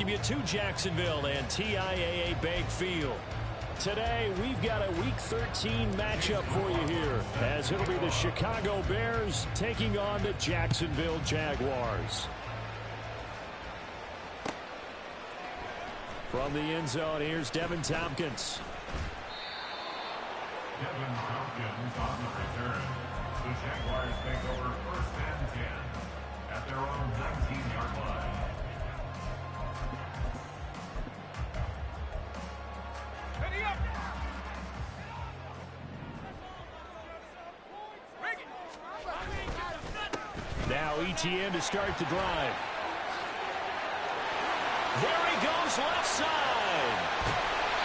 welcome you to Jacksonville and TIAA Bank Field. Today, we've got a Week 13 matchup for you here, as it'll be the Chicago Bears taking on the Jacksonville Jaguars. From the end zone, here's Devin Tompkins. Devin Tompkins on the return. The Jaguars take over first and 10 at their own 19-yard line. Now ETN to start the drive. There he goes left side.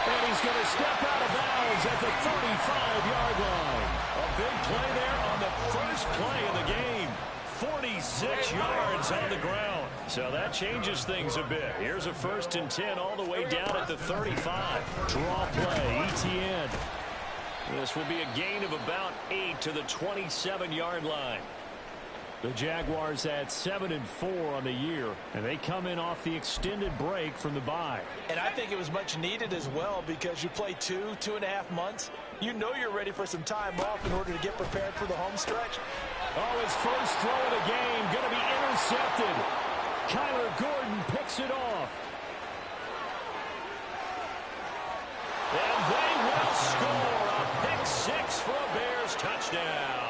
And he's going to step out of bounds at the 35-yard line. A big play there on the first play of the game. 46 yards on the ground. So that changes things a bit. Here's a 1st and 10 all the way down at the 35. Draw play, ETN. This will be a gain of about 8 to the 27-yard line. The Jaguars at 7-4 on the year, and they come in off the extended break from the bye. And I think it was much needed as well, because you play 2.5 months. You know you're ready for some time off in order to get prepared for the home stretch. Oh, his first throw of the game going to be intercepted. Kyler Gordon picks it off. And they will score a pick six for a Bears touchdown.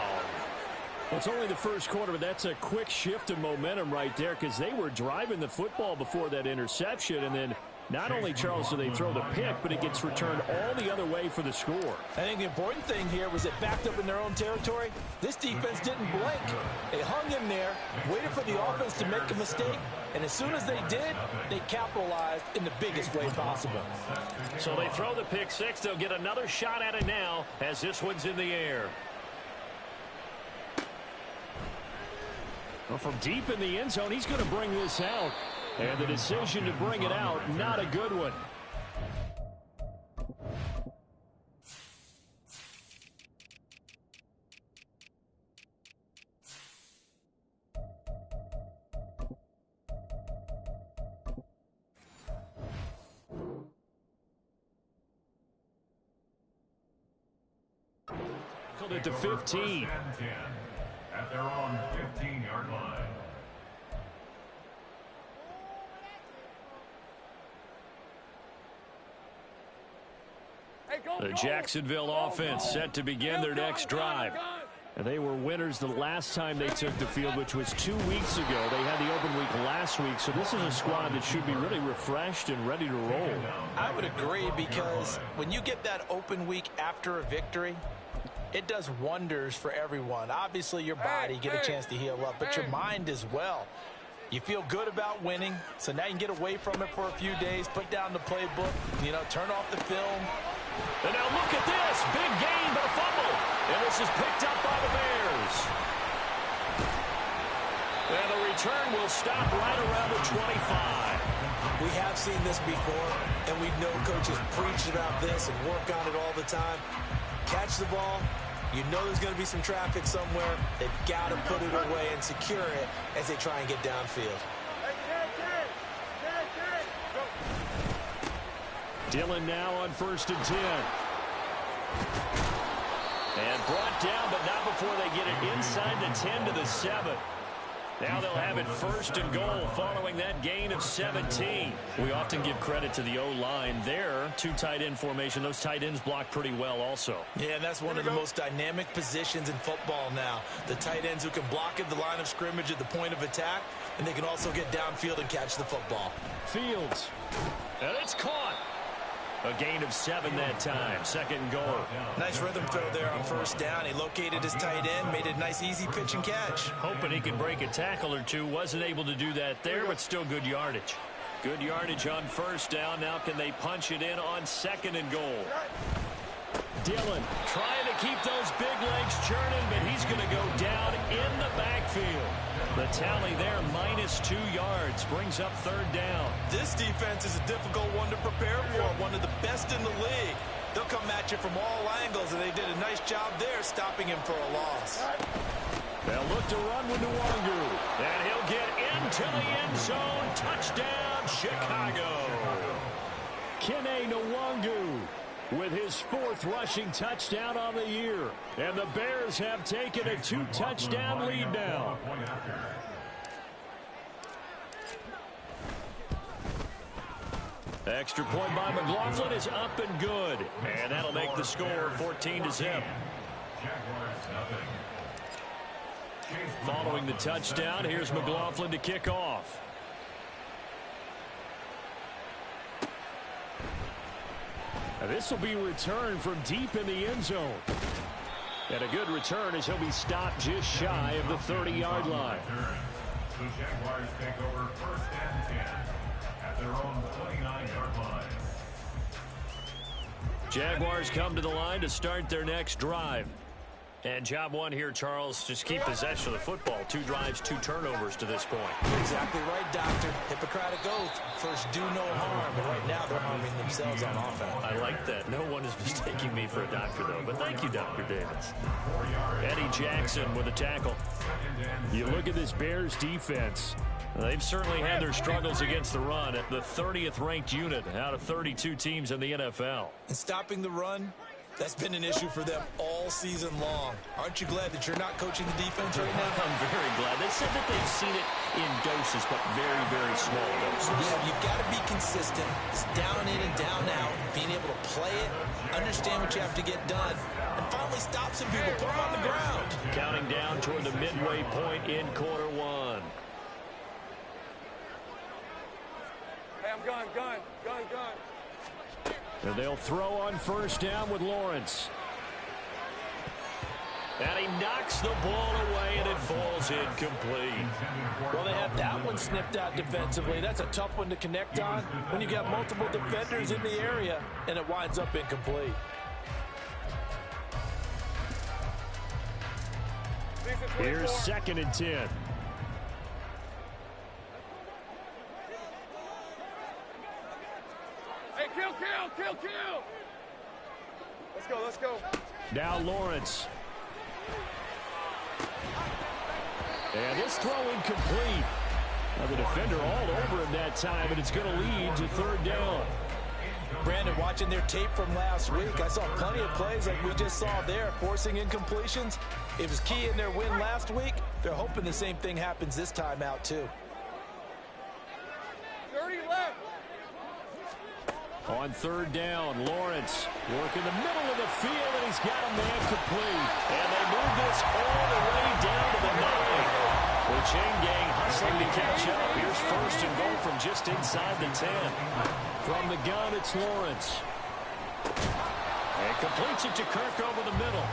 Well, it's only the first quarter, but that's a quick shift of momentum right there, because they were driving the football before that interception, and then not only, Charles, do they throw the pick, but it gets returned all the other way for the score. I think the important thing here was it backed up in their own territory. This defense didn't blink. They hung in there, waited for the offense to make a mistake, and as soon as they did, they capitalized in the biggest way possible. So they throw the pick six. They'll get another shot at it now as this one's in the air. Well, from deep in the end zone, he's going to bring this out. And the decision to bring it out, not a good one. Called it to 15. At their own 15-yard line. The Jacksonville offense set to begin their next drive. And they were winners the last time they took the field, which was 2 weeks ago. They had the open week last week, so this is a squad that should be really refreshed and ready to roll. I would agree, because when you get that open week after a victory, it does wonders for everyone. Obviously, your body get a chance to heal up, but your mind as well. You feel good about winning, so now you can get away from it for a few days, put down the playbook, turn off the film. And now look at this. Big gain, but a fumble. And this is picked up by the Bears. And the return will stop right around the 25. We have seen this before, and we know coaches preach about this and work on it all the time. Catch the ball. You know there's going to be some traffic somewhere. They've got to put it away and secure it as they try and get downfield. Dillon now on 1st and 10. And brought down, but not before they get it inside the 10 to the 7. Now they'll have it 1st and goal following that gain of 17. We often give credit to the O-line there. 2 tight end formation. Those tight ends block pretty well also. Yeah, and that's one of the most dynamic positions in football now. The tight ends who can block at the line of scrimmage at the point of attack, and they can also get downfield and catch the football. Fields. And it's caught. A gain of 7 that time. 2nd and goal. Nice rhythm throw there on 1st down. He located his tight end, made it a nice easy pitch and catch. Hoping he could break a tackle or two. Wasn't able to do that there, but still good yardage. Good yardage on 1st down. Now can they punch it in on 2nd and goal? Dillon trying to keep those big legs churning, but he's going to go down in the backfield. The tally there, -2 yards, brings up 3rd down. This defense is a difficult one to prepare for, one of the best in the league. They'll come at you from all angles, and they did a nice job there stopping him for a loss. They'll look to run with Nwangu, and he'll get into to the end zone. Touchdown, Chicago. Kene Nwangu with his 4th rushing touchdown on the year. And the Bears have taken a 2-touchdown lead now. Extra point by McLaughlin is up and good. And that'll make the score 14-0. Following the touchdown, here's McLaughlin to kick off. This will be returned from deep in the end zone. And a good return as he'll be stopped just shy of the 30-yard line. The Jaguars take over 1st and 10 at their own 29-yard line. Jaguars come to the line to start their next drive. And job one here, Charles, just keep possession of the football. 2 drives, 2 turnovers to this point. Exactly right, Doctor. Hippocratic oath. First, do no harm. And right now, they're harming themselves on offense. I like that. No one is mistaking me for a doctor, though. But thank you, Dr. Davis. Eddie Jackson with a tackle. You look at this Bears defense. They've certainly had their struggles against the run at the 30th ranked unit out of 32 teams in the NFL. And stopping the run, that's been an issue for them all season long. Aren't you glad that you're not coaching the defense right now? I'm very glad. They said that they've seen it in doses, but very, very small doses. Yeah, you've got to be consistent. It's down in and down out. Being able to play it, understand what you have to get done, and finally stop some people, put them on the ground. Counting down toward the midway point in quarter 1. Hey, I'm gun. And they'll throw on 1st down with Lawrence. And he knocks the ball away, and it falls incomplete. Well, they had that one snipped out defensively. That's a tough one to connect on when you got multiple defenders in the area, and it winds up incomplete. Here's 2nd and 10. Hey, kill. Let's go. Now Lawrence. And this throw incomplete. Now the defender all over him that time, and it's going to lead to 3rd down. Brandon, watching their tape from last week, I saw plenty of plays like we just saw there, forcing incompletions. It was key in their win last week. They're hoping the same thing happens this time out, too. 30 left. On 3rd down, Lawrence working the middle of the field, and he's got a man complete. And they move this all the way down to the 9. The chain gang hustling to catch up. Here's 1st and goal from just inside the 10. From the gun, it's Lawrence. And completes it to Kirk over the middle.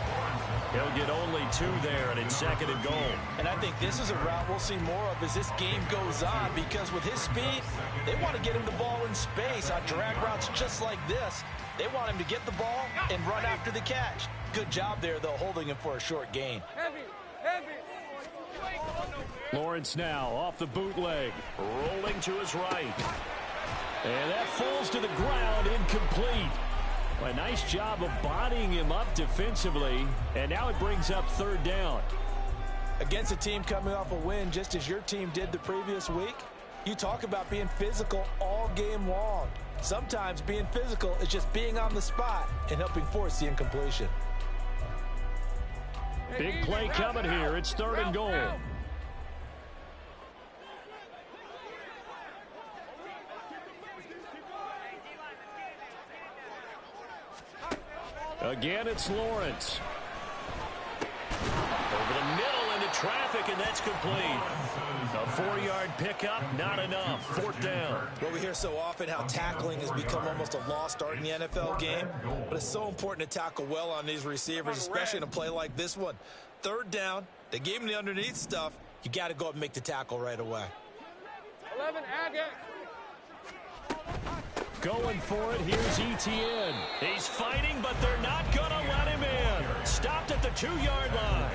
He'll get only 2 there, and it's 2nd and goal. And I think this is a route we'll see more of as this game goes on, because with his speed, they want to get him the ball in space on drag routes just like this. They want him to get the ball and run after the catch. Good job there, though, holding him for a short gain. Heavy. Lawrence now off the bootleg, rolling to his right. And that falls to the ground, incomplete. A nice job of bodying him up defensively, and now it brings up 3rd down. Against a team coming off a win just as your team did the previous week, you talk about being physical all game long. Sometimes being physical is just being on the spot and helping force the incompletion. Big play coming here. It's 3rd and goal. Again, it's Lawrence. Over the middle into traffic, and that's complete. A 4-yard pickup, not enough. 4th down. Well, we hear so often how tackling has become almost a lost art in the NFL game, but it's so important to tackle well on these receivers, especially in a play like this one. 3rd down, they gave him the underneath stuff. You got to go up and make the tackle right away. 11, Agate. Going for it, here's ETN. He's fighting, but they're not going to let him in. Stopped at the 2-yard line.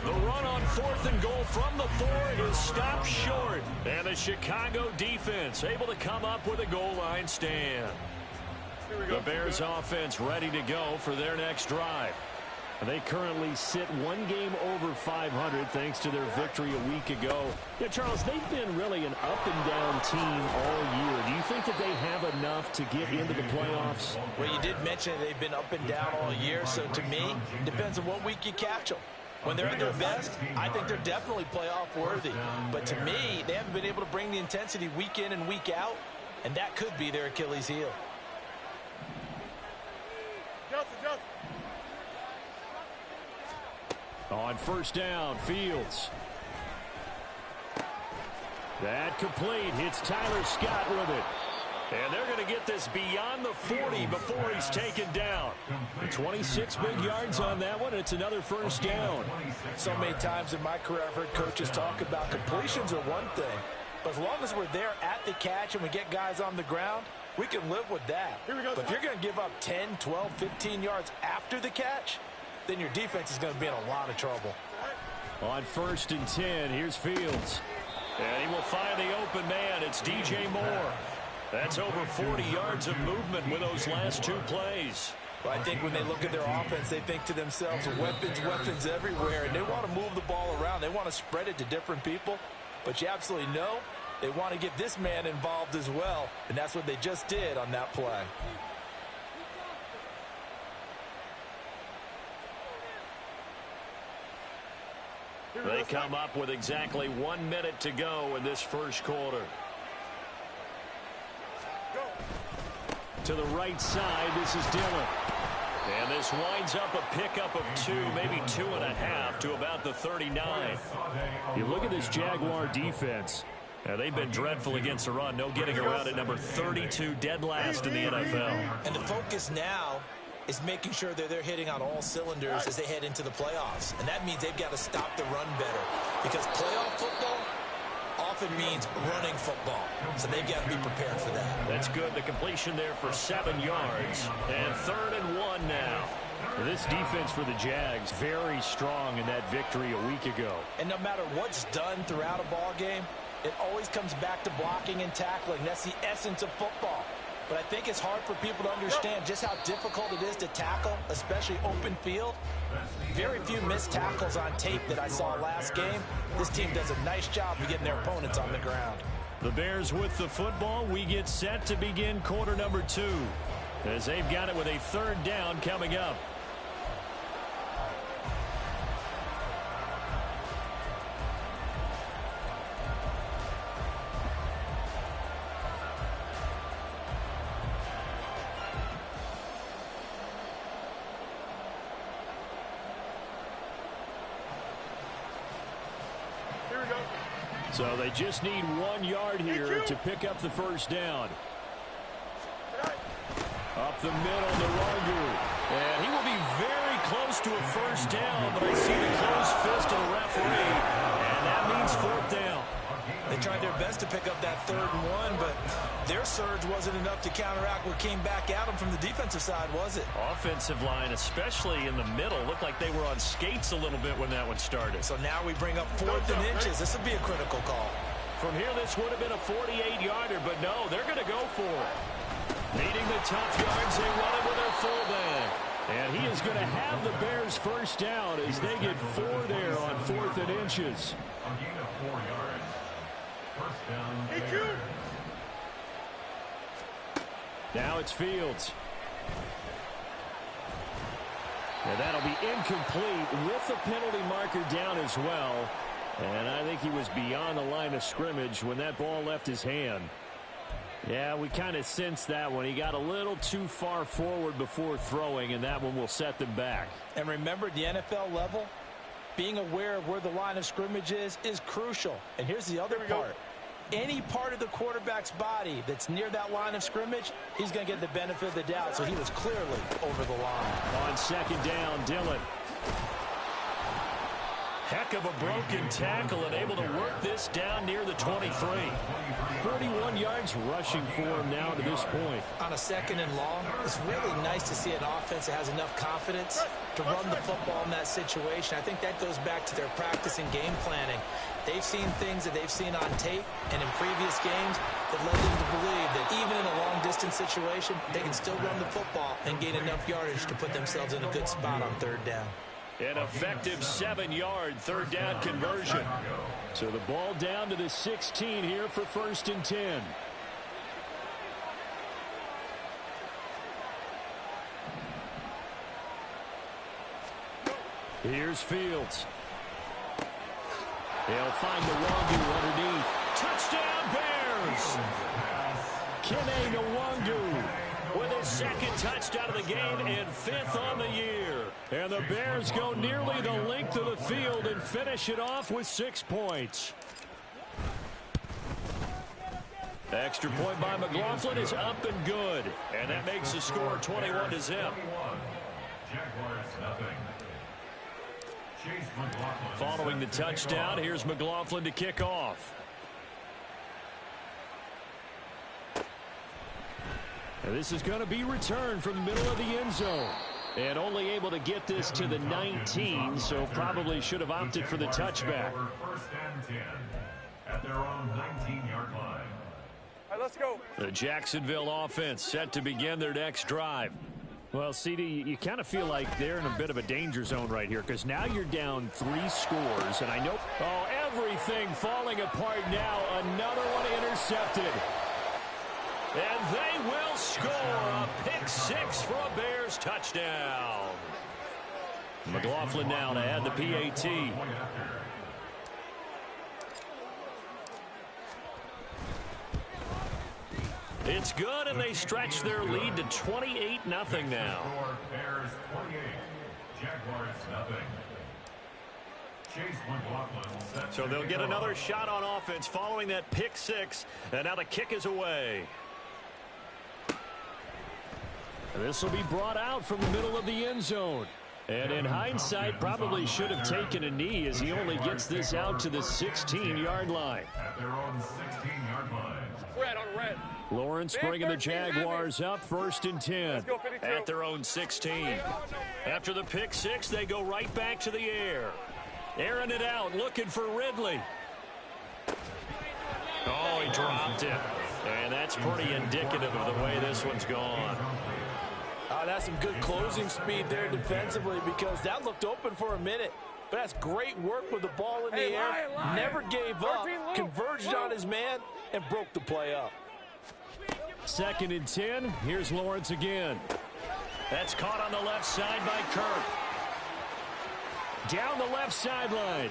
The run on 4th and goal from the 4 is stopped short. And the Chicago defense able to come up with a goal line stand. The Bears offense ready to go for their next drive. They currently sit one game over 500 thanks to their victory a week ago. Yeah, Charles, they've been really an up-and-down team all year. Do you think that they have enough to get into the playoffs? Well, you did mention they've been up and down all year, so to me, it depends on what week you catch them. When they're at their best, I think they're definitely playoff worthy. But to me, they haven't been able to bring the intensity week in and week out, and that could be their Achilles heel. On first down, Fields. That complete. Hits Tyler Scott with it. And they're going to get this beyond the 40 before he's taken down. 26 big yards on that one. It's another first down. So many times in my career I've heard coaches talk about completions are one thing. But as long as we're there at the catch and we get guys on the ground, we can live with that. But if you're going to give up 10, 12, 15 yards after the catch, then your defense is going to be in a lot of trouble. On first and 10, here's Fields. And he will find the open man. It's DJ Moore. That's over 40 yards of movement with those last two plays. Well, I think when they look at their offense, they think to themselves, weapons, weapons everywhere, and they want to move the ball around. They want to spread it to different people. But you absolutely know they want to get this man involved as well, and that's what they just did on that play. They come up with exactly 1 minute to go in this first quarter. To the right side, this is Dillon. And this winds up a pickup of 2, maybe 2.5 to about the 39. You look at this Jaguar defense. Now, they've been dreadful against the run. No getting around at number 32, dead last in the NFL. And the focus now is making sure that they're hitting on all cylinders as they head into the playoffs. And that means they've got to stop the run better. Because playoff football often means running football. So they've got to be prepared for that. That's good. The completion there for 7 yards. And 3rd and 1 now. This defense for the Jags, very strong in that victory a week ago. And no matter what's done throughout a ball game, it always comes back to blocking and tackling. That's the essence of football. But I think it's hard for people to understand just how difficult it is to tackle, especially open field. Very few missed tackles on tape that I saw last game. This team does a nice job of getting their opponents on the ground. The Bears with the football. We get set to begin quarter number 2 as they've got it with a 3rd down coming up. So they just need 1 yard here to pick up the first down. Up the middle to Roger. And he will be very close to a first down, but I see the closed fist of the referee, and that means 4th down. They tried their best to pick up that 3rd and 1, but their surge wasn't enough to counteract what came back at them from the defensive side, was it? Offensive line, especially in the middle, looked like they were on skates a little bit when that one started. So now we bring up 4th and inches. This would be a critical call. From here, this would have been a 48-yarder, but no, they're going to go for it. Needing the tough yards, they run it with their fullback. And he is going to have the Bears first down as they get 4 there on 4th and inches. A gain of 4 yards. First down. Hey, Jude. Now it's Fields. And that'll be incomplete with the penalty marker down as well. And I think he was beyond the line of scrimmage when that ball left his hand. Yeah, we kind of sensed that one. He got a little too far forward before throwing, and that one will set them back. And remember, at the NFL level, being aware of where the line of scrimmage is crucial. And here's the other part. Any part of the quarterback's body that's near that line of scrimmage, he's going to get the benefit of the doubt. So he was clearly over the line. On 2nd down, Dillon. Heck of a broken tackle and able to work this down near the 23. 41 yards rushing for him now to this point. On a 2nd and long, it's really nice to see an offense that has enough confidence to run the football in that situation. I think that goes back to their practice and game planning. They've seen things that they've seen on tape and in previous games that led them to believe that even in a long-distance situation, they can still run the football and gain enough yardage to put themselves in a good spot on 3rd down. An effective 7-yard third down conversion. So the ball down to the 16 here for 1st and 10. Here's Fields. They'll find the Nwangu underneath. Touchdown Bears! Kene Nwangu with his 2nd touchdown of the game and 5th on the year. And the Bears go nearly the length of the field and finish it off with 6 points. The extra point by McLaughlin is up and good. And that makes the score 21-0. Jaguars nothing. Following the touchdown, here's McLaughlin to kick off. And this is going to be returned from the middle of the end zone. And only able to get this to the 19, so probably should have opted for the touchback. 1st and 10 at their own 19-yard line. All right, let's go. The Jacksonville offense set to begin their next drive. Well, CD, you kind of feel like they're in a bit of a danger zone right here because now you're down 3 scores, and I know... Oh, everything falling apart now. Another one intercepted. And they will score a pick 6 for a Bears touchdown. McLaughlin now to add the PAT. It's good, and they stretch their lead to 28-0 now. Bears 28, Jaguars nothing. So they'll get another shot on offense following that pick 6, and now the kick is away. This will be brought out from the middle of the end zone. And in hindsight, probably should have taken a knee as he only gets this out to the 16-yard line. At their own 16-yard line. Red on red. Lawrence bringing the Jaguars up 1st and 10. At their own 16. After the pick 6, they go right back to the air. Airing it out, looking for Ridley. Oh, he dropped it. And that's pretty indicative of the way this one's gone. That's some good closing speed there defensively because that looked open for a minute. But that's great work with the ball in the air. Never gave up, converged on his man, and broke the play up. 2nd and 10. Here's Lawrence again. That's caught on the left side by Kirk. Down the left sideline.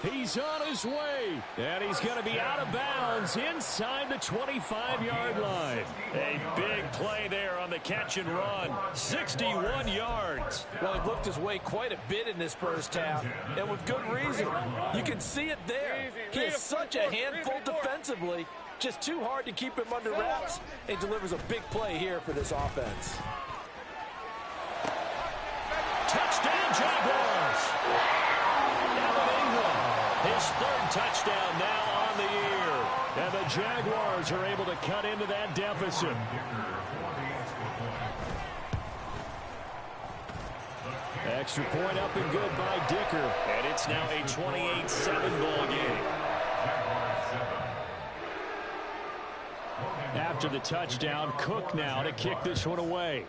He's on his way. And he's going to be out of bounds inside the 25-yard line. A big play there on the catch and run. 61 yards. Well, he looked his way quite a bit in this first half, and with good reason. You can see it there. He is such a handful defensively. Just too hard to keep him under wraps. He delivers a big play here for this offense. Touchdown, Jaguars! His 3rd touchdown now on the year. And the Jaguars are able to cut into that deficit. Extra point up and good by Dicker. And it's now a 28-7 ball game. After the touchdown, Cook now to kick this one away.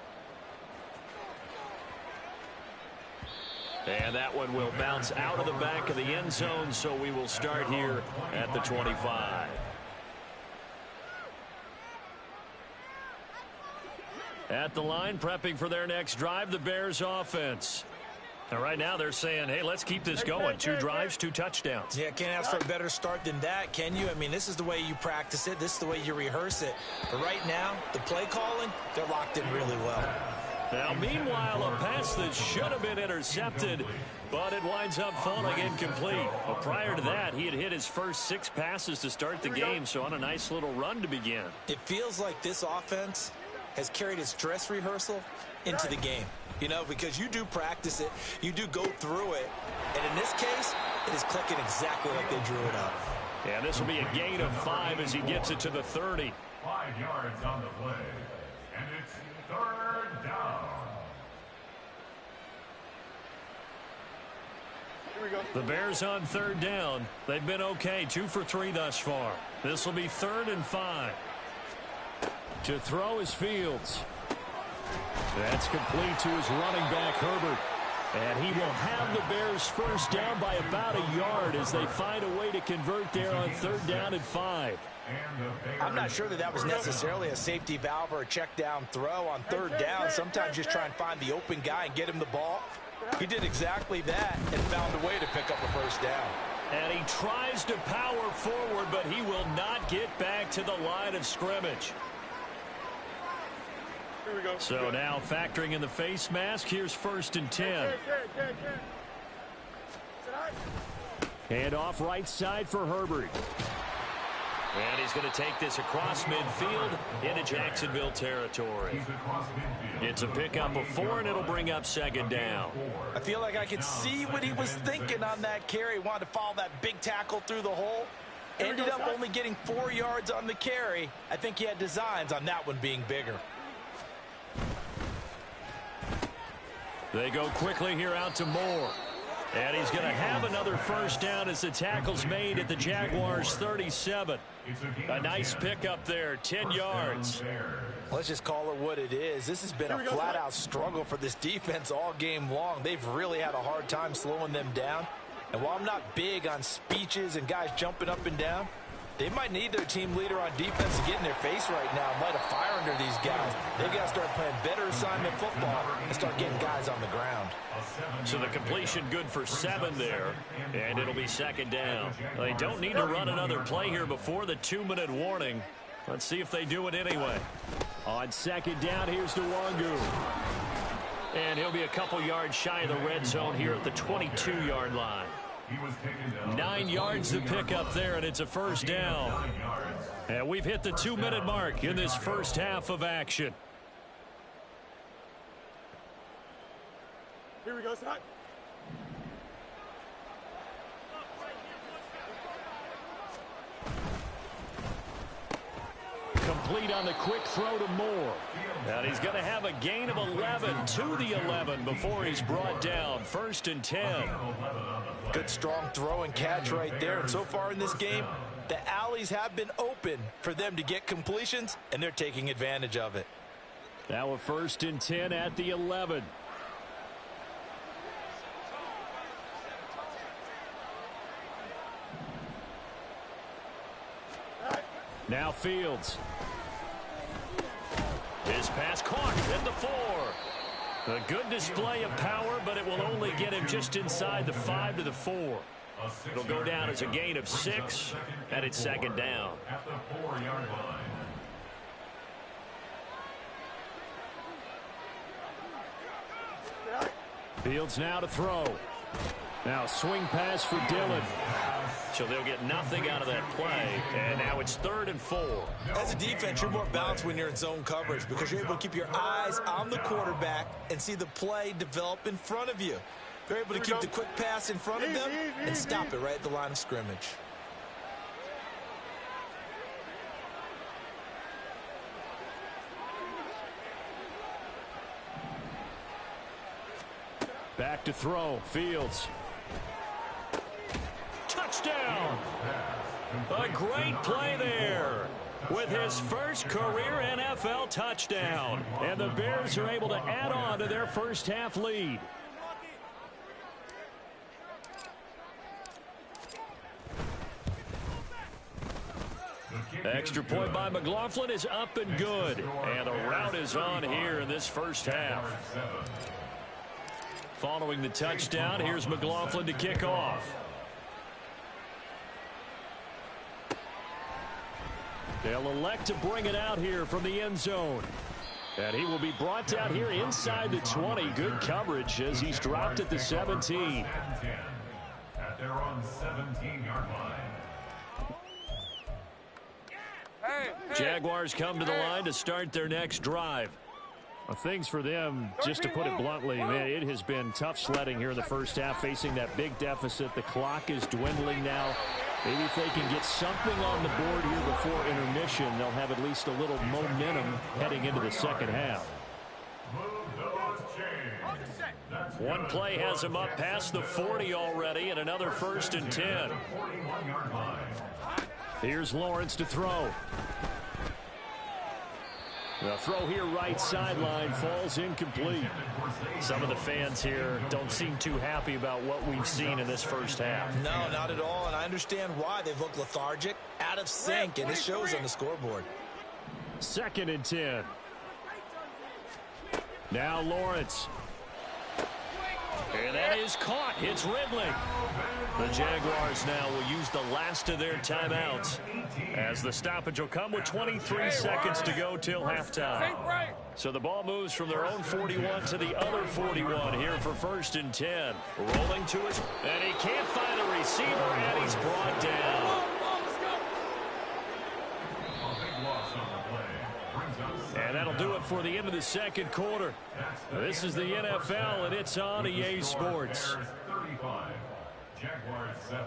And that one will bounce out of the back of the end zone, so we will start here at the 25. At the line, prepping for their next drive, the Bears offense. And right now they're saying, hey, let's keep this going. 2 drives, 2 touchdowns. Yeah, can't ask for a better start than that, can you? I mean, this is the way you practice it. This is the way you rehearse it. But right now, the play calling, they're locked in really well. Now, meanwhile, a pass that should have been intercepted, but it winds up falling incomplete. But prior to that, he had hit his first 6 passes to start the game, so on a nice little run to begin. It feels like this offense has carried its dress rehearsal into the game. You know, because you do practice it, you do go through it, and in this case, it is clicking exactly like they drew it up. Yeah, this will be a gain of 5 as he gets it to the 30. 5 yards on the play, and it's 3rd down. Here we go. The Bears on 3rd down. They've been okay, 2 for 3 thus far. This will be 3rd and 5. To throw is Fields. That's complete to his running back, Herbert. And he will have the Bears first down by about a yard as they find a way to convert there on 3rd down and 5. I'm not sure that was necessarily a safety valve or a check down throw on 3rd down. Sometimes just try and find the open guy and get him the ball. He did exactly that and found a way to pick up a first down. And he tries to power forward, but he will not get back to the line of scrimmage. Here we go. So now factoring in the face mask, here's 1st and 10. Hand off right side for Herbert. And he's going to take this across midfield into Jacksonville territory. It's a pickup of 4, and it'll bring up 2nd down. I feel like I could see what he was thinking on that carry. Wanted to follow that big tackle through the hole. Ended up only getting 4 yards on the carry. I think he had designs on that one being bigger. They go quickly here out to Moore. And he's going to have another first down as the tackle's made at the Jaguars 37. A nice pickup there, 10 yards. Let's just call it what it is. This has been a flat-out struggle for this defense all game long. They've really had a hard time slowing them down. And while I'm not big on speeches and guys jumping up and down, they might need their team leader on defense to get in their face right now and light a fire under these guys. They've got to start playing better assignment football and start getting guys on the ground. So the completion good for 7 there, and it'll be 2nd down. They don't need to run another play here before the 2-minute warning. Let's see if they do it anyway. On 2nd down, here's Nwangu. And he'll be a couple yards shy of the red zone here at the 22-yard line. 9 yards to pick up there, and it's a first down. And we've hit the 2-minute mark in this first half of action. Here we go, son. Complete on the quick throw to Moore. And he's going to have a gain of 11 to the 11 before he's brought down. 1st and 10. Good strong throw and catch right there. And so far in this game, the alleys have been open for them to get completions, and they're taking advantage of it. Now a 1st and 10 at the 11. Now Fields. His pass caught at the 4. A good display of power, but it will only get him just inside the 5 to the 4. It'll go down as a gain of 6, and it's 2nd down. At the 4-yard line. Fields now to throw. Now swing pass for Dillon. So they'll get nothing out of that play. And now it's 3rd and 4. As a defense, you're more balanced when you're in zone coverage because you're able to keep your eyes on the quarterback and see the play develop in front of you. They're able to keep the quick pass in front of them and stop it right at the line of scrimmage. Back to throw. Fields. Touchdown! A great play there with his first career NFL touchdown. And the Bears are able to add on to their first half lead. Extra point by McLaughlin is up and good. And the route is on here in this first half. Following the touchdown, here's McLaughlin to kick off. They'll elect to bring it out here from the end zone. And he will be brought down here inside the 20. Good coverage as he's dropped at the 17. At their own 17-yard line. Jaguars come to the line to start their next drive. Well, things for them, just to put it bluntly, man, it has been tough sledding here in the first half, facing that big deficit. The clock is dwindling now. Maybe if they can get something on the board here before intermission, they'll have at least a little momentum heading into the second half. One play has him up past the 40 already, and another 1st and 10. Here's Lawrence to throw. The throw here right sideline falls incomplete. Some of the fans here don't seem too happy about what we've seen in this first half. No, not at all, and I understand why. They've looked lethargic, out of sync, and it shows on the scoreboard. 2nd and 10. Now Lawrence. And that is caught. It's Ridley. The Jaguars now will use the last of their timeouts as the stoppage will come with 23 seconds to go till halftime. So the ball moves from their own 41 to the other 41 here for 1st and 10. Rolling to his, and he can't find a receiver, and he's brought down. And that'll do it for the end of the 2nd quarter. This is the NFL, and it's on EA Sports. 35, Jaguars 7.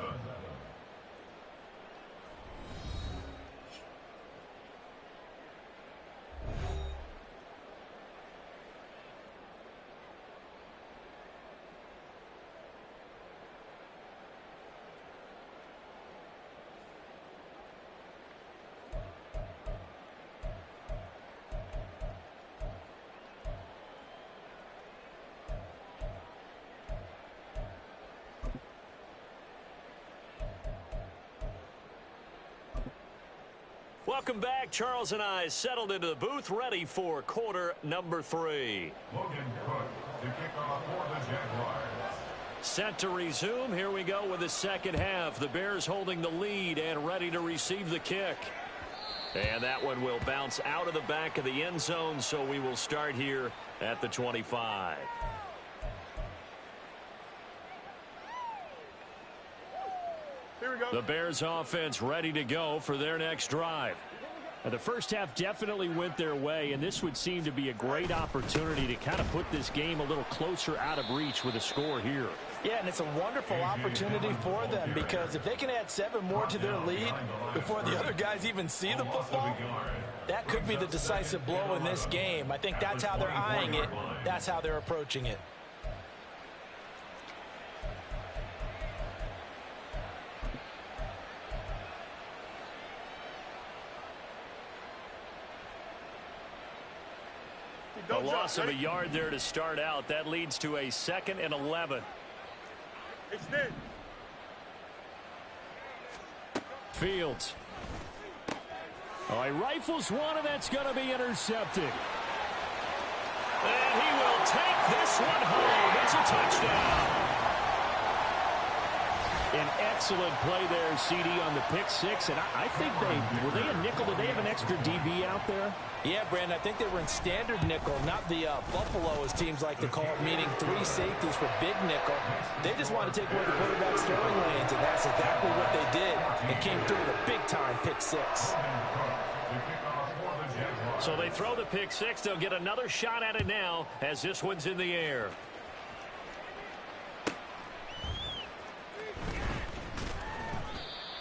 Welcome back. Charles and I settled into the booth, ready for quarter number 3. Logan Cook to kick off for the Jaguars. Set to resume. Here we go with the 2nd half. The Bears holding the lead and ready to receive the kick. And that one will bounce out of the back of the end zone, so we will start here at the 25. The Bears offense ready to go for their next drive. Now, the first half definitely went their way, and this would seem to be a great opportunity to kind of put this game a little closer out of reach with a score here. Yeah, and it's a wonderful opportunity for them, because if they can add 7 more to their lead before the other guys even see the football, that could be the decisive blow in this game. I think that's how they're eyeing it. That's how they're approaching it. A loss of a yard there to start out. That leads to a 2nd and 11. Fields. Oh, he rifles one, and that's going to be intercepted. And he will take this one home. It's a touchdown. An excellent play there, CD, on the pick 6. And I think were they a nickel? Did they have an extra DB out there? Yeah, Brandon, I think they were in standard nickel, not the Buffalo, as teams like to call it, meaning 3 safeties for big nickel. They just wanted to take away the quarterback's throwing lanes, and that's exactly what they did. It came through with a big-time pick 6. So they throw the pick 6. They'll get another shot at it now as this one's in the air.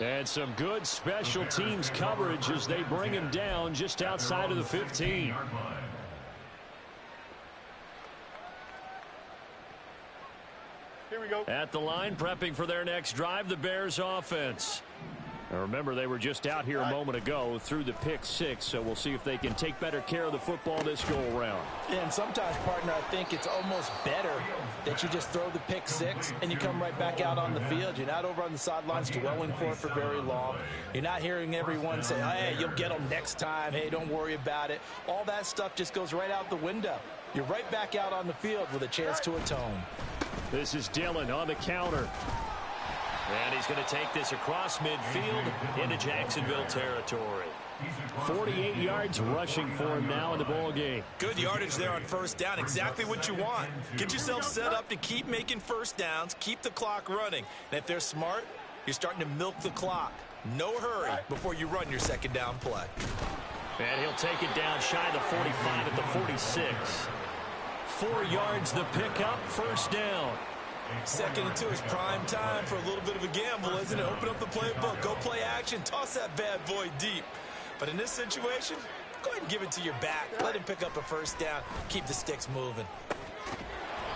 And some good special teams coverage as they bring him down just outside of the 15. Here we go. At the line, prepping for their next drive, the Bears offense. Now remember, they were just out here a moment ago through the pick 6, so we'll see if they can take better care of the football this go-around. And sometimes, partner, I think it's almost better that you just throw the pick 6 and you come right back out on the field. You're not over on the sidelines dwelling for it for very long. You're not hearing everyone say, hey, you'll get them next time. Hey, don't worry about it. All that stuff just goes right out the window. You're right back out on the field with a chance to atone. This is Dillon on the counter. And he's going to take this across midfield into Jacksonville territory. 48 yards rushing for him now in the ball game. Good yardage there on first down. Exactly what you want. Get yourself set up to keep making first downs, keep the clock running. And if they're smart, you're starting to milk the clock. No hurry before you run your second down play. And he'll take it down shy of the 45 at the 46. 4 yards the pickup, first down. 2nd and 2 is prime time for a little bit of a gamble, isn't it? Open up the playbook, go play action, toss that bad boy deep. But in this situation, go ahead and give it to your back. Let him pick up a first down, keep the sticks moving.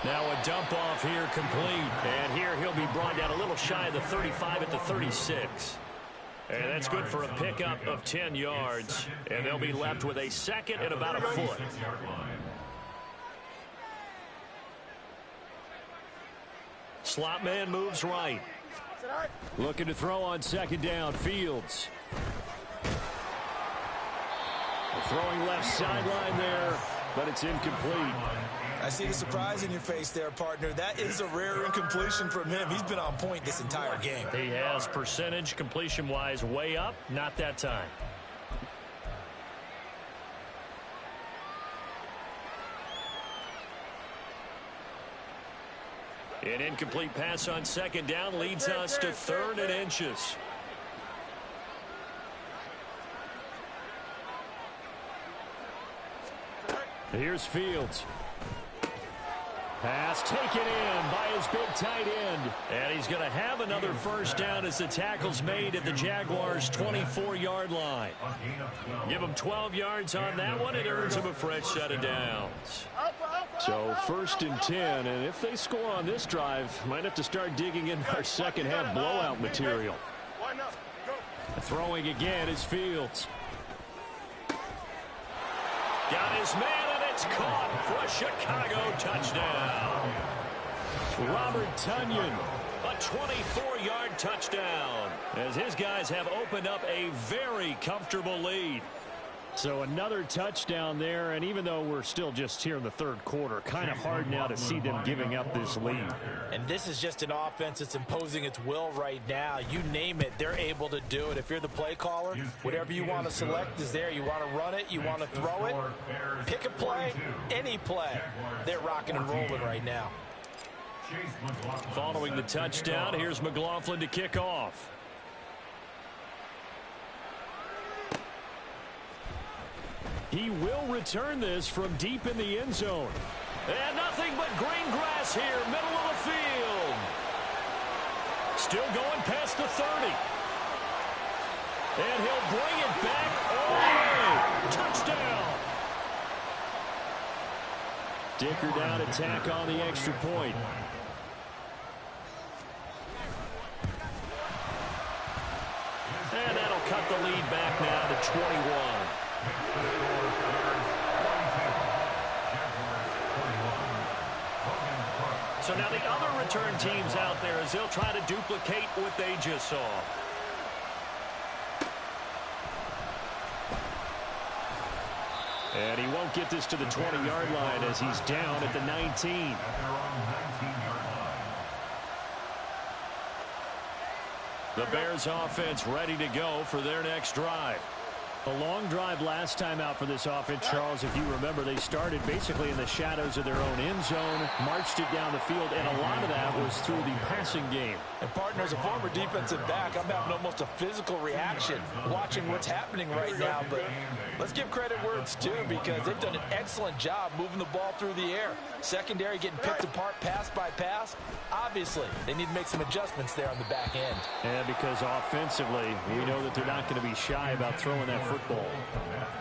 Now a dump off here complete. And here he'll be brought down a little shy of the 35 at the 36. And that's good for a pickup of 10 yards. And they'll be left with a second and about a foot. Slot man moves right. Looking to throw on second down. Fields. Throwing left sideline there, but it's incomplete. I see the surprise in your face there, partner. That is a rare incompletion from him. He's been on point this entire game. He has percentage completion-wise way up, not that time. An incomplete pass on second down leads us to 3rd and inches. Here's Fields. Pass taken in by his big tight end. And he's going to have another first down as the tackle's made at the Jaguars' 24-yard line. Give him 12 yards on that one. It earns him a fresh set of downs. So 1st and 10, and if they score on this drive, might have to start digging in our second half blowout material. Throwing again is Fields. Got his man, and it's caught for a Chicago touchdown. Robert Tonyan, a 24-yard touchdown, as his guys have opened up a very comfortable lead. So another touchdown there, and even though we're still just here in the 3rd quarter, kind of hard now to see them giving up this lead. And this is just an offense that's imposing its will right now. You name it, they're able to do it. If you're the play caller, whatever you want to select is there. You want to run it, you want to throw it, pick a play, any play. They're rocking and rolling right now. Following the touchdown, here's McLaughlin to kick off. He will return this from deep in the end zone. And nothing but green grass here, middle of the field. Still going past the 30. And he'll bring it back all the way. Touchdown. Dicker down attack on the extra point. And that'll cut the lead back now to 21. So now the other return teams out there as they'll try to duplicate what they just saw. And he won't get this to the 20-yard line as he's down at the 19. The Bears offense ready to go for their next drive. A long drive last time out for this offense, Charles. If you remember, they started basically in the shadows of their own end zone, marched it down the field, and a lot of that was through the passing game. And, partner, as a former defensive back, I'm having almost a physical reaction watching what's happening right now. But let's give credit where it's due because they've done an excellent job moving the ball through the air. Secondary getting picked apart pass by pass. Obviously, they need to make some adjustments there on the back end. And because offensively, we know that they're not going to be shy about throwing that football.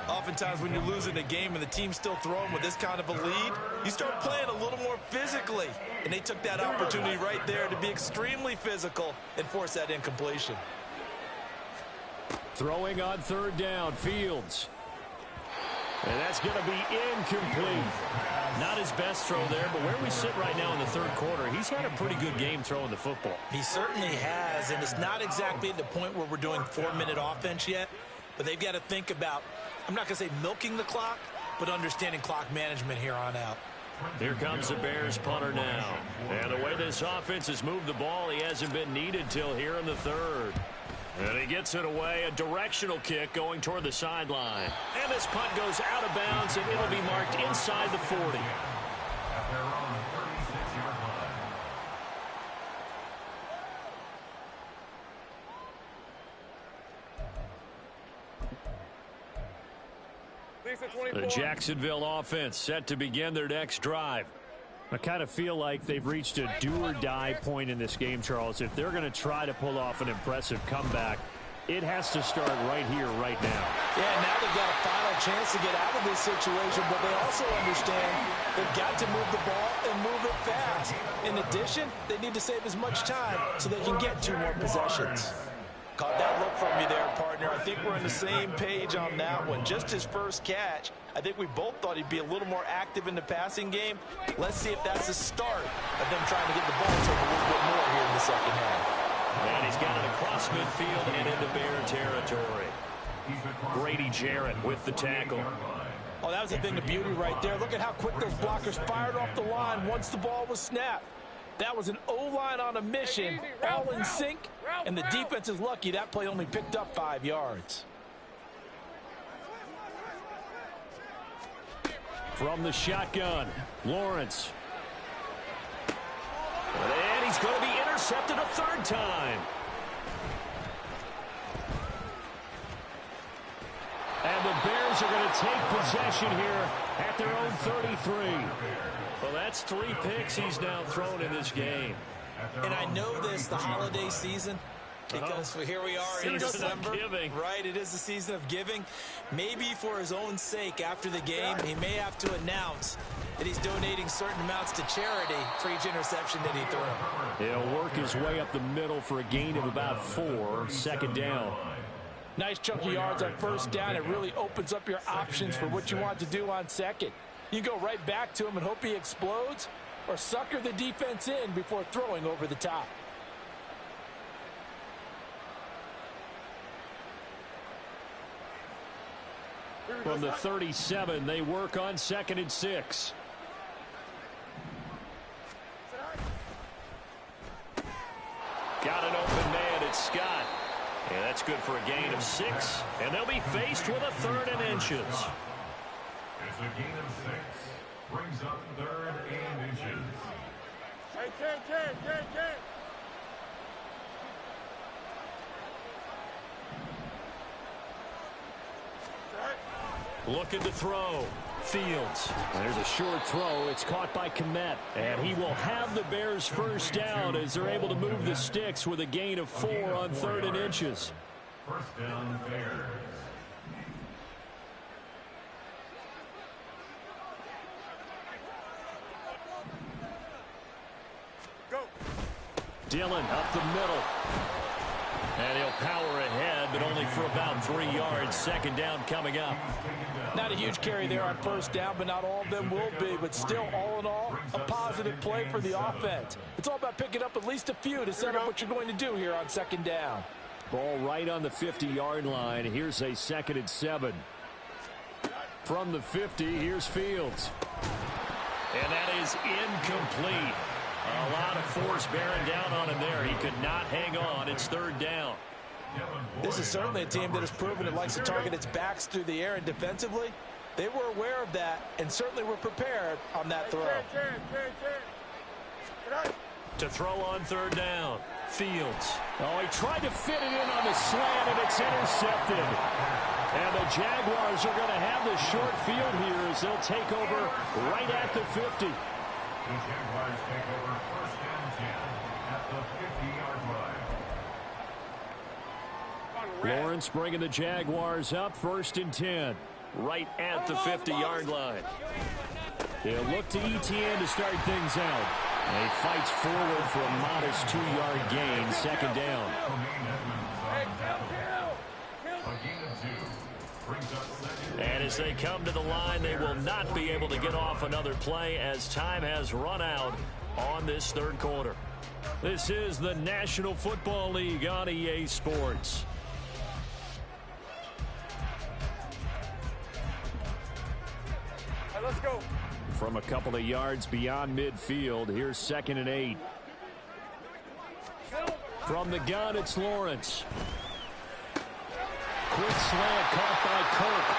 Oftentimes when you're losing a game and the team's still throwing with this kind of a lead, you start playing a little more physically. And they took that opportunity right there to be extremely physical and force that incompletion. Throwing on 3rd down, Fields. And that's going to be incomplete. Not his best throw there, but where we sit right now in the 3rd quarter, he's had a pretty good game throwing the football. He certainly has, and it's not exactly at the point where we're doing 4-minute offense yet, but they've got to think about, I'm not going to say milking the clock, but understanding clock management here on out. Here comes the Bears punter now. And the way this offense has moved the ball, he hasn't been needed till here in the 3rd. And he gets it away, a directional kick going toward the sideline. And this punt goes out of bounds, and it'll be marked inside the 40. The Jacksonville offense set to begin their next drive. I kind of feel like they've reached a do-or-die point in this game, Charles. If they're going to try to pull off an impressive comeback, it has to start right here, right now. Yeah, now they've got a final chance to get out of this situation, but they also understand they've got to move the ball and move it fast. In addition, they need to save as much time so they can get 2 more possessions. Caught that look from you there, partner. I think we're on the same page on that one. Just his first catch, I think we both thought he'd be a little more active in the passing game. Let's see if that's the start of them trying to get the ball to him a little bit more here in the second half. And he's got it across midfield and into Bear territory. Grady Jarrett with the tackle. Oh, that was a thing of beauty right there. Look at how quick those blockers fired off the line once the ball was snapped. That was an O-line on a mission, all in sync, and the defense is lucky that play only picked up 5 yards. From the shotgun, Lawrence. And he's going to be intercepted a third time. And the Bears are going to take possession here at their own 33. Well, that's 3 picks he's now thrown in this game. And I know this, the holiday season, because here we are in December. Right, it is the season of giving. Maybe for his own sake after the game, he may have to announce that he's donating certain amounts to charity for each interception that he threw. He'll work his way up the middle for a gain of about 4, second down. Nice chunky yards on first down. It really opens up your options for what you want to do on second. You go right back to him and hope he explodes, or sucker the defense in before throwing over the top. From the 37, they work on 2nd and 6. Got an open man, it's Scott. Yeah, that's good for a gain of 6, and they'll be faced with a 3rd and inches. It's a gain of 6. Brings up 3rd and inches. Hey, Ken. Looking to throw. Fields. There's a short throw. It's caught by Kmet. And he will have the Bears first down as they're able to move the sticks with a gain of 4 on 3rd and inches. First down, Bears. Dillon up the middle. And he'll power ahead, but only for about 3 yards. Second down coming up. Not a huge carry there on first down, but not all of them will be. But still, all in all, a positive play for the offense. It's all about picking up at least a few to set up what you're going to do here on second down. Ball right on the 50-yard line. Here's a 2nd and 7. From the 50, here's Fields. And that is incomplete. A lot of force bearing down on him there. He could not hang on. It's 3rd down. This is certainly a team that has proven it likes to target its backs through the air, and defensively, they were aware of that and certainly were prepared on that throw. To throw on 3rd down. Fields. Oh, he tried to fit it in on the slant, and it's intercepted. And the Jaguars are going to have the short field here as they'll take over right at the 50. The Jaguars take over first and 10 at the 50-yard line. Lawrence bringing the Jaguars up 1st and 10. Right at the 50-yard line. They'll look to ETN to start things out. And he fights forward for a modest 2-yard gain. Second down. And as they come to the line, they will not be able to get off another play as time has run out on this 3rd quarter. This is the National Football League on EA Sports. Hey, let's go. From a couple of yards beyond midfield, here's 2nd and 8. From the gun, it's Lawrence. Quick slant caught by Kirk.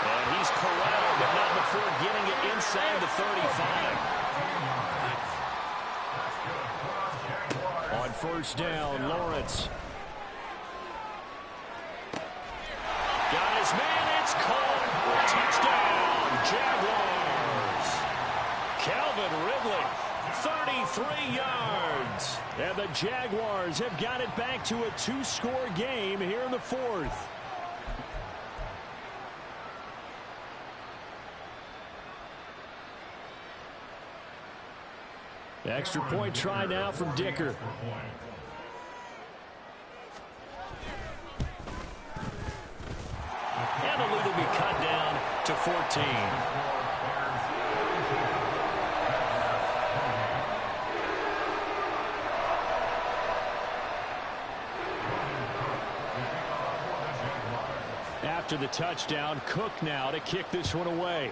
And he's corralled, but not before getting it inside the 35. On first down, Lawrence. Got his man, it's caught. Touchdown, Jaguars. Calvin Ridley, 33 yards. And the Jaguars have got it back to a 2-score game here in the 4th. Extra point try now from Dicker. 14. After the touchdown, Cook now to kick this one away.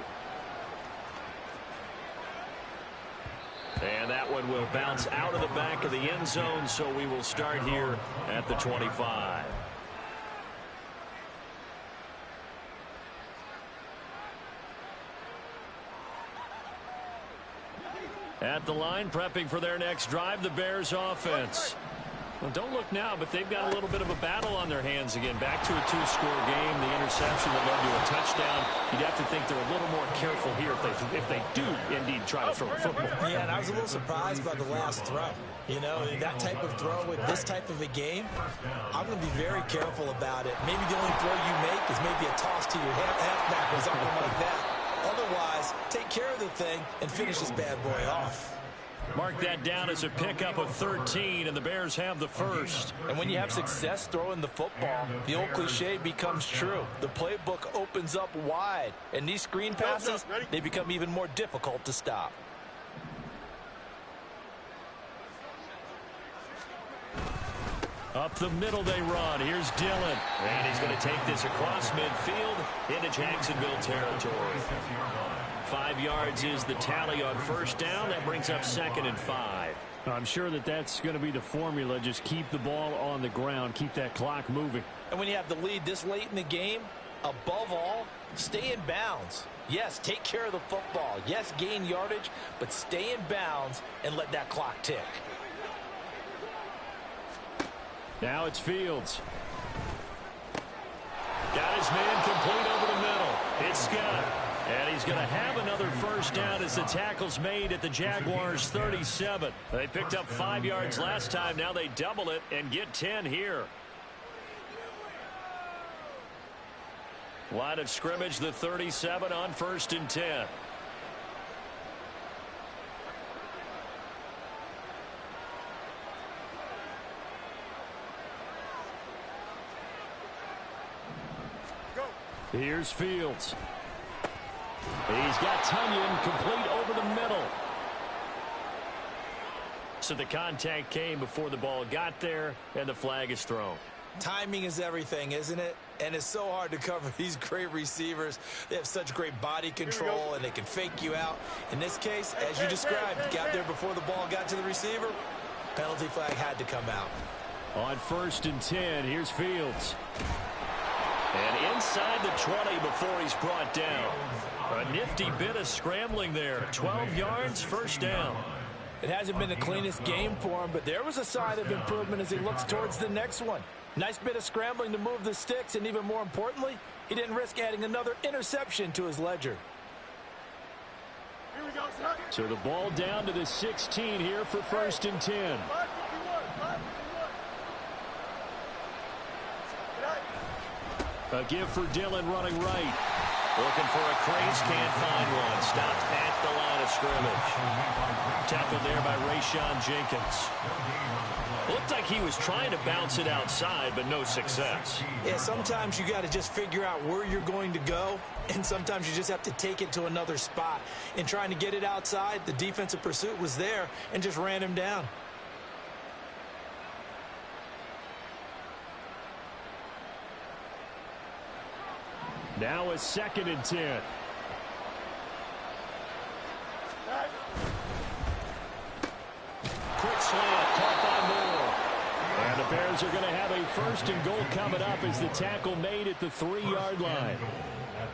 And that one will bounce out of the back of the end zone, so we will start here at the 25. At the line, prepping for their next drive, the Bears offense. Well, don't look now, but they've got a little bit of a battle on their hands again. Back to a two-score game. The interception that led to a touchdown. You'd have to think they're a little more careful here if they do indeed try to throw a football. Yeah, and I was a little surprised by the last throw. You know, that type of throw with this type of a game, I'm going to be very careful about it. Maybe the only throw you make is maybe a toss to your halfback or something like that. Otherwise, take care of the thing and finish this bad boy off. Mark that down as a pickup of 13, and the Bears have the first. And when you have success throwing the football, the old cliche becomes true. The playbook opens up wide, and these screen passes, they become even more difficult to stop. Up the middle they run. Here's Dillon. And he's going to take this across midfield into Jacksonville territory. 5 yards is the tally on first down. That brings up 2nd and 5. I'm sure that's going to be the formula. Just keep the ball on the ground. Keep that clock moving. And when you have the lead this late in the game, above all, stay in bounds. Yes, take care of the football. Yes, gain yardage, but stay in bounds and let that clock tick. Now it's Fields. Got his man complete over the middle. It's Scott. And he's going to have another first down as the tackle's made at the Jaguars 37. They picked up 5 yards last time. Now they double it and get 10 here. Line of scrimmage, the 37 on 1st and 10. Here's Fields. He's got Tunyon complete over the middle. So the contact came before the ball got there, and the flag is thrown. Timing is everything, isn't it? And it's so hard to cover these great receivers. They have such great body control, and they can fake you out. In this case, as you described, got there before the ball got to the receiver. Penalty flag had to come out. On 1st and 10, here's Fields. And inside the 20 before he's brought down. A nifty bit of scrambling there. 12 yards, first down. It hasn't been the cleanest game for him, but there was a sign of improvement as he looks towards the next one. Nice bit of scrambling to move the sticks, and even more importantly, he didn't risk adding another interception to his ledger. Here we go, son. So the ball down to the 16 here for 1st and 10. A give for Dillon running right. Looking for a crease, can't find one. Stopped at the line of scrimmage. Tackled there by Rayshon Jenkins. Looked like he was trying to bounce it outside, but no success. Yeah, sometimes you got to just figure out where you're going to go, and sometimes you just have to take it to another spot. In trying to get it outside, the defensive pursuit was there and just ran him down. Now a 2nd and 10. Quick slant, caught by Moore. And the Bears are going to have a 1st and goal coming up as the tackle made at the 3-yard line.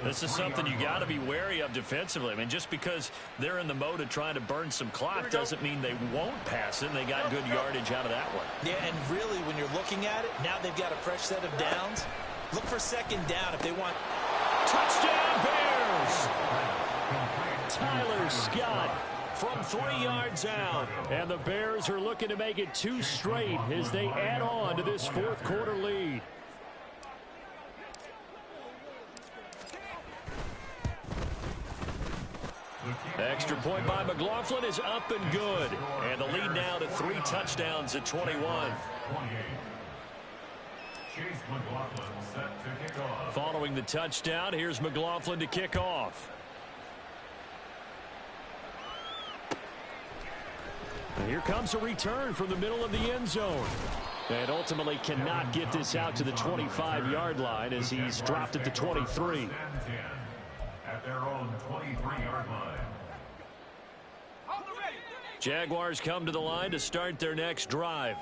This is something you got to be wary of defensively. I mean, just because they're in the mode of trying to burn some clock doesn't mean they won't pass it. And they got good yardage out of that one. Yeah, and really, when you're looking at it, now they've got a fresh set of downs. Look for 2nd down if they want. Touchdown, Bears! Tyler Scott from 3 yards out. And the Bears are looking to make it 2 straight as they add on to this 4th quarter lead. Extra point by McLaughlin is up and good. And the lead now to 3 touchdowns at 21. Chase McLaughlin set to kick off. Following the touchdown, here's McLaughlin to kick off. And here comes a return from the middle of the end zone. And ultimately cannot get this out to the 25-yard line as he's dropped at the 23. At their own 23-yard line. Jaguars come to the line to start their next drive.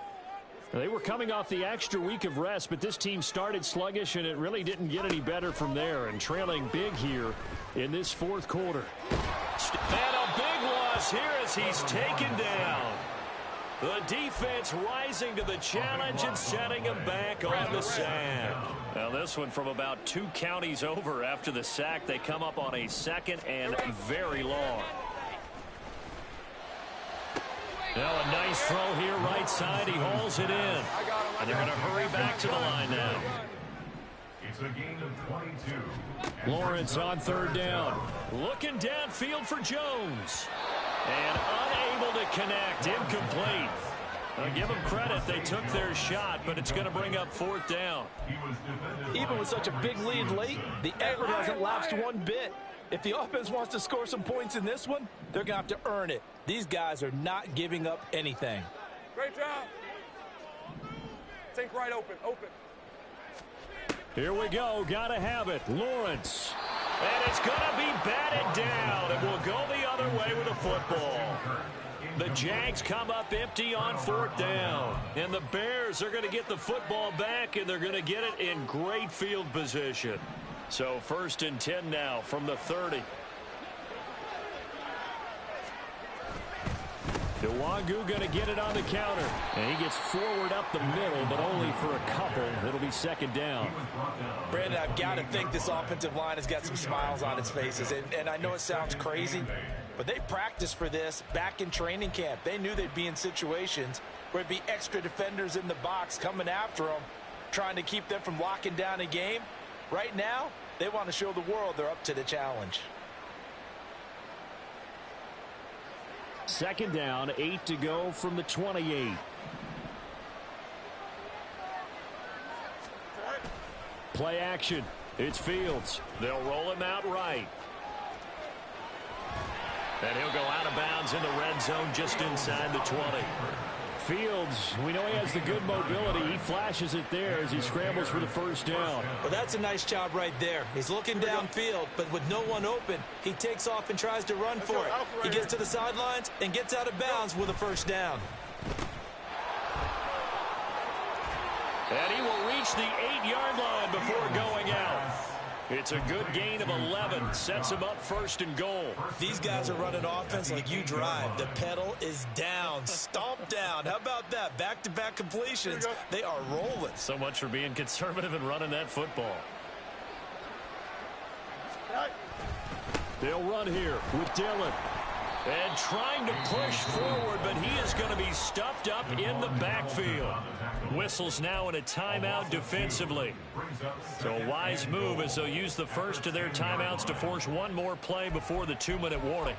They were coming off the extra week of rest, but this team started sluggish, and it really didn't get any better from there, and trailing big here in this fourth quarter. And a big loss here as he's taken down. The defense rising to the challenge and setting him back on the sack. Now this one from about 2 counties over after the sack. They come up on a second and very long. Now a nice throw here right side. He hauls it in. And they're going to hurry back to the line now. It's a gain of 22. Lawrence on third down. Looking downfield for Jones. And unable to connect. Incomplete. Give them credit. They took their shot, but it's going to bring up fourth down. Even with such a big lead late, the effort hasn't lapsed one bit. If the offense wants to score some points in this one, they're going to have to earn it. These guys are not giving up anything. Great job. Think right open. Here we go. Got to have it. Lawrence. And it's going to be batted down. It will go the other way with a football. The Jags come up empty on fourth down. And the Bears are going to get the football back, and they're going to get it in great field position. So 1st and 10 now from the 30. Nwangu going to get it on the counter. And he gets forward up the middle, but only for a couple. It'll be second down. Brandon, I've got to think this offensive line has got some smiles on its faces. And I know it sounds crazy, but they practiced for this back in training camp. They knew they'd be in situations where there'd be extra defenders in the box coming after them, trying to keep them from locking down a game. Right now, they want to show the world they're up to the challenge. Second down, 8 to go from the 28. Play action. It's Fields. They'll roll him out right. And he'll go out of bounds in the red zone just inside the 20. Fields, we know he has the good mobility. He flashes it there as he scrambles for the first down. Well, that's a nice job right there. He's looking downfield, but with no one open, he takes off and tries to run for it. He gets to the sidelines and gets out of bounds with a first down. And he will reach the 8-yard line before going out. It's a good gain of 11. Sets him up 1st and goal. These guys are running offense like you drive. The pedal is down, stomped down. How about that? Back-to-back completions. They are rolling. So much for being conservative and running that football. They'll run here with Dillon. And trying to push forward, but he is going to be stuffed up in the backfield. Whistles now in a timeout defensively. So a wise move as they'll use the first of their timeouts to force one more play before the 2-minute warning.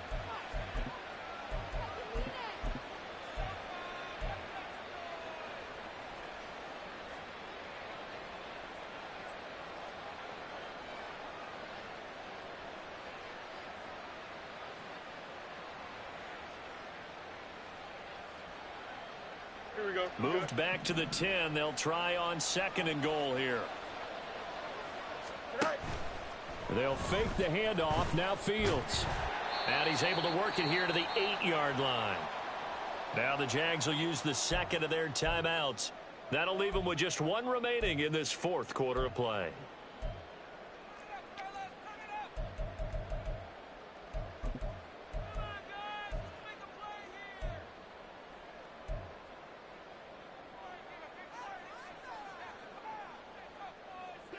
Here we go. Moved back to the 10. They'll try on 2nd and goal here. They'll fake the handoff. Now Fields. And he's able to work it here to the 8-yard line. Now the Jags will use the 2nd of their timeouts. That'll leave them with just 1 remaining in this 4th quarter of play.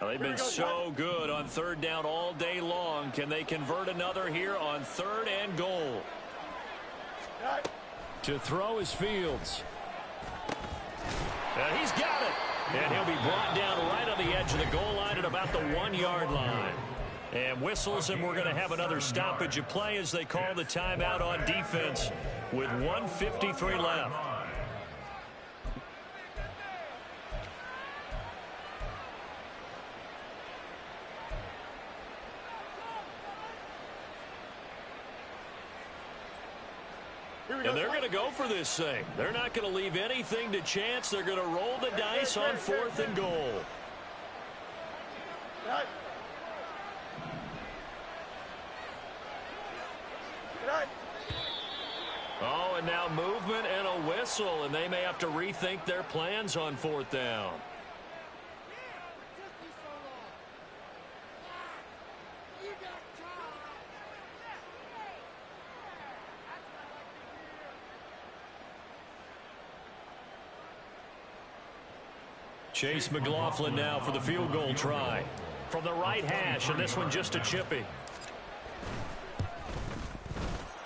They've been so good on 3rd down all day long. Can they convert another here on 3rd and goal? To throw is Fields. And he's got it. And he'll be brought down right on the edge of the goal line at about the 1-yard line. And whistles, and we're going to have another stoppage of play as they call the timeout on defense with 1:53 left. And they're going to go for this thing. They're not going to leave anything to chance. They're going to roll the dice on 4th and goal. Oh, and now movement and a whistle, and they may have to rethink their plans on 4th down. Chase McLaughlin now for the field goal try. From the right hash, and this one just a chippy.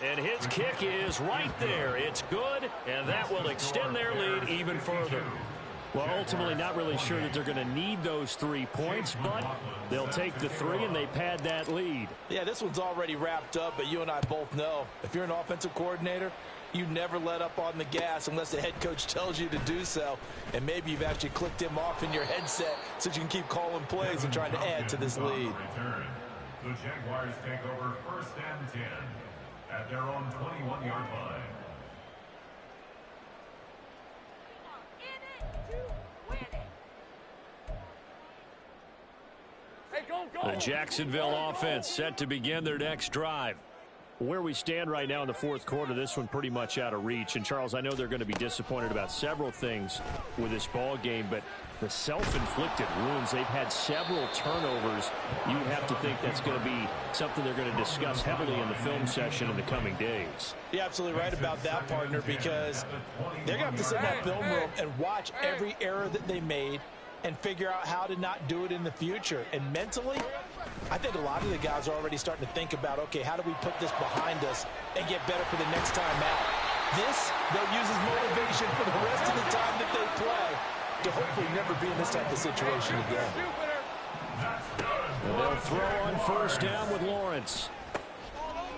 And his kick is right there. It's good, and that will extend their lead even further. Well, ultimately not really sure that they're going to need those 3 points, but they'll take the 3 and they pad that lead. Yeah, this one's already wrapped up, but you and I both know if you're an offensive coordinator, you never let up on the gas unless the head coach tells you to do so. And maybe you've actually clicked him off in your headset so you can keep calling plays and trying to add to this lead. The Jaguars take over 1st and 10 at their own 21-yard line. The Jacksonville offense set to begin their next drive. Where we stand right now in the 4th quarter, this one pretty much out of reach. And, Charles, I know they're going to be disappointed about several things with this ball game, but the self-inflicted wounds, they've had several turnovers. You would have to think that's going to be something they're going to discuss heavily in the film session in the coming days. You're absolutely right about that, partner, because they're going to have to sit in that film room and watch every error that they made and figure out how to not do it in the future. And mentally, I think a lot of the guys are already starting to think about, okay, how do we put this behind us and get better for the next time out? This, they'll use as motivation for the rest of the time that they play to hopefully never be in this type of situation again. And they'll throw on 1st down with Lawrence.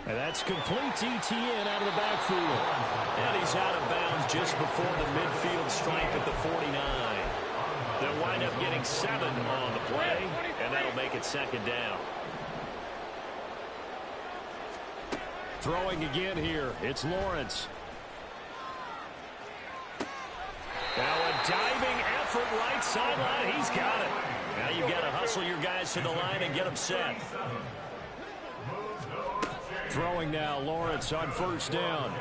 And that's complete ETN out of the backfield. And he's out of bounds just before the midfield stripe at the 49. They'll wind up getting 7 on the play, and that'll make it 2nd down. Throwing again here, it's Lawrence. Now a diving effort right sideline. He's got it. Now you've got to hustle your guys to the line and get them set. Throwing now, Lawrence on 1st down.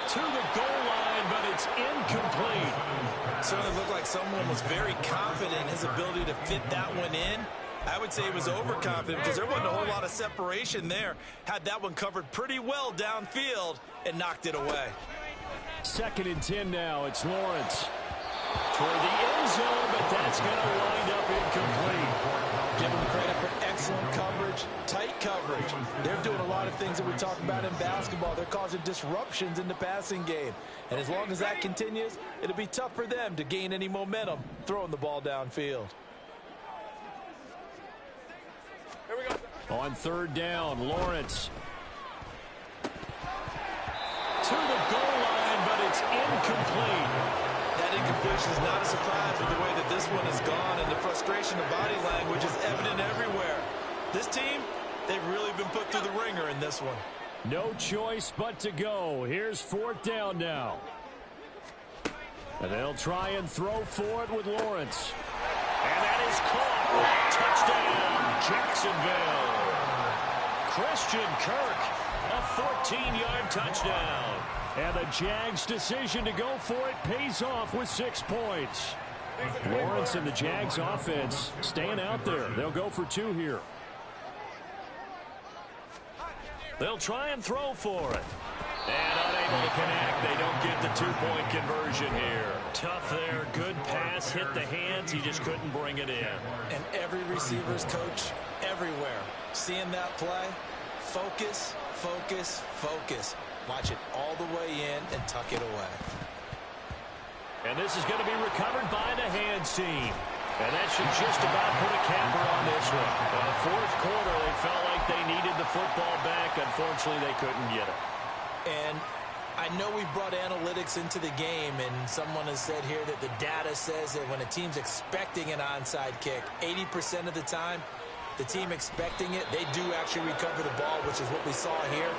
To the goal line, but it's incomplete. Certainly looked like someone was very confident in his ability to fit that one in. I would say he was overconfident because there wasn't a whole lot of separation there. Had that one covered pretty well downfield and knocked it away. 2nd and 10 now. It's Lawrence. Toward the end zone, but that's going to wind up incomplete. Give them credit for excellent coverage, tight coverage. They're doing a lot of things that we talk about in basketball. They're causing disruptions in the passing game. And as long as that continues, it'll be tough for them to gain any momentum throwing the ball downfield. Here we go. On 3rd down, Lawrence. To the goal line, but it's incomplete. That incompletion is not a surprise with the way that this one has gone, and the frustration of body language is evident everywhere. This team, they've really been put through the ringer in this one. No choice but to go. Here's 4th down now. And they'll try and throw for it with Lawrence. And that is caught. Touchdown, Jacksonville. Christian Kirk, a 14-yard touchdown. And the Jags' decision to go for it pays off with 6 points. Lawrence and the Jags offense staying out there. They'll go for 2 here. They'll try and throw for it. And unable to connect. They don't get the 2-point conversion here. Tough there. Good pass. Hit the hands. He just couldn't bring it in. And every receiver's coach everywhere. Seeing that play, focus, focus, focus. Watch it all the way in and tuck it away. And this is going to be recovered by the hands team. And that should just about put a capper on this one. In the 4th quarter, they felt like they needed the football back. Unfortunately, they couldn't get it. And I know we brought analytics into the game, and someone has said here that the data says that when a team's expecting an onside kick, 80% of the time, the team expecting it, they do actually recover the ball, which is what we saw here.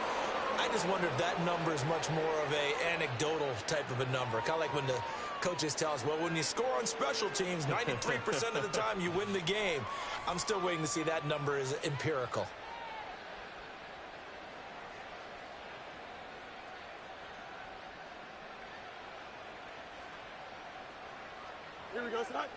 I just wonder if that number is much more of a anecdotal type of a number. Kind of like when the coaches tell us, well, when you score on special teams, 93% of the time you win the game. I'm still waiting to see that number is empirical. Here we go, Scott.